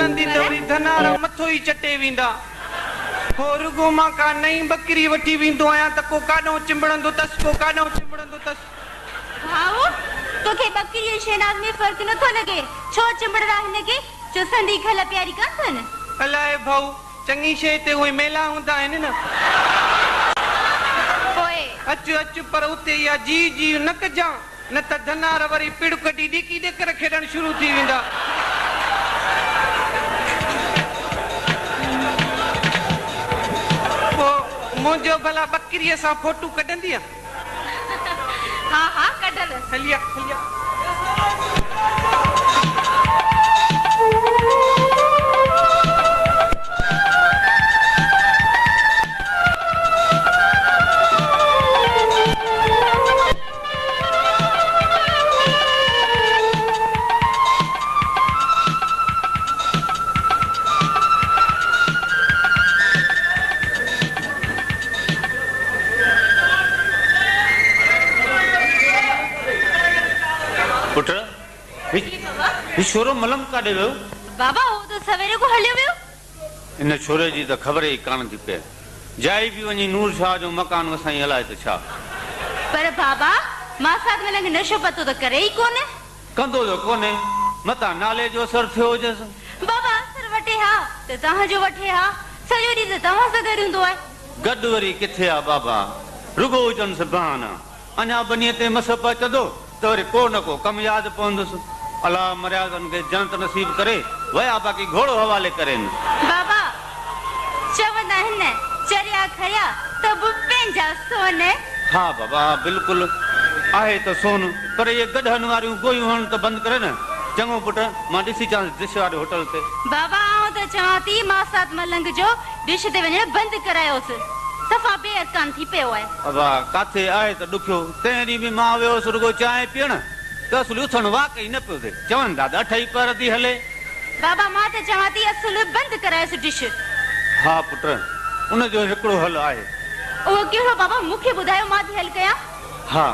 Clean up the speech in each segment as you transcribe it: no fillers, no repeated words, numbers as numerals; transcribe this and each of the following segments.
चिंबड़ंदी त वरी धनारा मथो ई चटे वेंदा हो रुगो मां का नई बकरी वठी वेंदो आहियां त को काॾो चिंबड़ंदो तस को काॾो चिंबड़ंदो तस भाऊ तोखे बकरी ऐं शहनाज में फर्क नथो लगे छो चिंबड़दा हिन के जो संदी खल प्यारी कान थन अलाए भाऊ चङी शइ ते उहे मेला हूंदा आहिनि न पोइ अच अच पर उते या जी जी न कजां न त धनार वरी पिड़ कटी ॾीकी ॾे करे खेॾण शुरू थी वेंदा पोइ मुंहिंजो भला बकरीअ सां फोटू कढंदी हाँ हाँ कढल हलिया हलिया छोरो मलम काॾे वियो बाबा वो तो सवेरे को हलियो वियो इन छोरे जी त ख़बर ई कान थी पए जाई बि वञी नूर शाह जो मकान वसाई हलाए त छा पर बाबा मां साथ में लंग नशो पतो तो करे ही कोने कंदो जो कोने मता नाले जो असर थियो हुजेस बाबा असर वटे हा त तहां जो वटे हा सॼो ॾींहुं त तव्हां सां गॾु हूंदो आहे गॾु वरी किथे आहे बाबा रुगो हुजनि से बहाना अञा बनीअ ते मस पचंदो त वरी को न को कमु यादि पवंदुसि अला मर्यादनि खे जंत नसीब करे वया बाक़ी घोड़ो हवाले करेनि बाबा चवंदा आहिनि चरिया खया त पंहिंजा सोन हा बाबा बिल्कुलु आहे त सोन पर इहे गॾहनि वारियूं गोयूं हणनि त बंदि करे न चङो पुट मां ॾिसी अचां डिश वारे होटल ते बाबा आउं त चवां थी मां साथ मलंग जो डिश ते वञण बंदि करायोसि सफ़ा बेअर कान थी पियो आहे बाबा काथे आहे त ॾुखियो तंहिं ॾींहुं बि मां वियोसि रुगो चांहि पीअण त असुल उथण वाकई न पियो थिए चवनि दादा ठही पर थी हले बाबा मां त चवां थी असुल बंदि करायोसि डिश हा पुट उनजो हिकिड़ो हल आहे उहो कहिड़ो बाबा मूंखे ॿुधायो मां थी हल कयां हा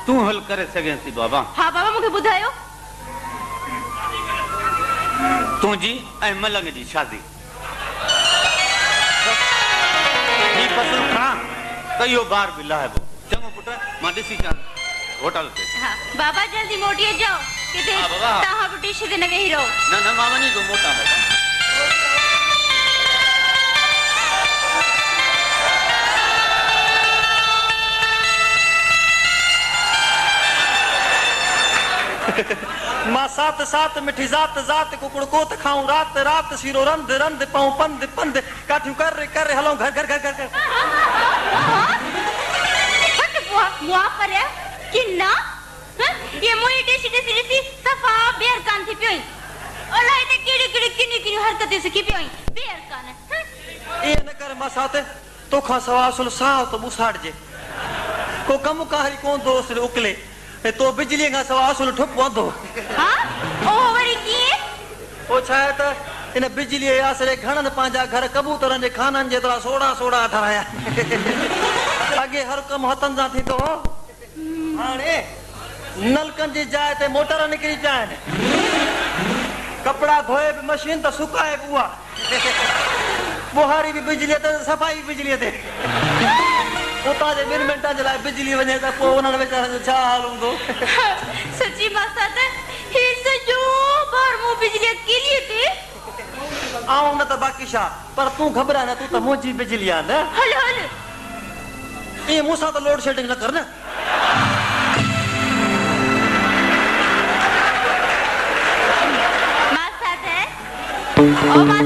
तूं हल करे सघें थी बाबा हा बाबा मूंखे ॿुधायो तुंहिंजी ऐं मलंग जी शादी ही फसल खणा त इहो ॿार बि लाहिबो चङो पुट मां ॾिसी अचां होटल ते हाँ बाबा जल्दी मोटी जाओ किथे हाँ बाबा तहां भी डिश ते न वेही रहो न मां वञी तो मोटा बाबा मां सात सात मिठी जात जात कुकड़ कोत खाऊं रात रात सीरो रंध रंध पाऊं पंध पंध काठियूं कर हलो घर घर घर घर बट मुआ पर कि ना ये मोई डिश डिसी सफा बेर कान थी पियोई अलाए ते केड़ी किनी हरकत सिखी पियोई बेर कान ए न कर मां साथ तो खा सवा सुल साव तो बुसाड़ जे को कम कारी कोन दोस्त उकले तो बिजली का सवा सुल ठुक वंदो हां ओ वरी की ओ छाए त इन बिजली आसरे घणन पांजा घर कबूतरन जे खानन जेतरा सोड़ा ठाया आगे हर कम हथन जा थी तो हाणे नलकन जी जाए ते मोटर निकरी जाए कपड़ा धोए भी मशीन तो सुकाए बुआ बुहारी भी बिजली ते सफाई बिजली ते उता जे 2 मिनटां जे लाइ बिजली वने त पो उनन बेचारा जो छा हाल हुंदो सच्ची बात है हे सजो बार मु बिजली केली ते आऊं न त बाकी शा पर तू घबरा न तू त मोजी बिजली आ न हल ए मूसा तो लोड शेडिंग न कर न मां साथ है ओ मां